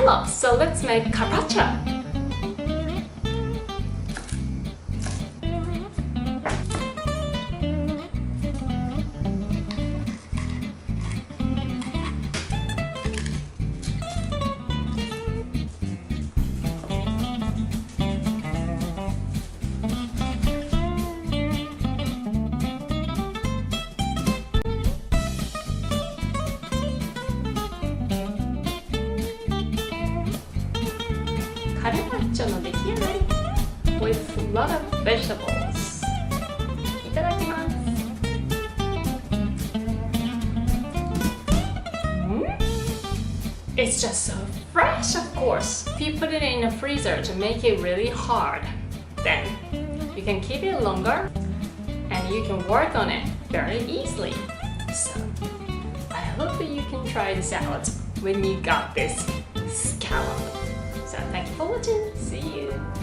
scallops, so let's make carpaccio. Carpaccio の出来上がり with a lot of vegetables. いただきます。It's just so fresh, of course. If you put it in a freezer to make it really hard, then you can keep it longer and you can work on it very easily. So I hope that you can try this out when you got this scallop. So thank you for watching. See you.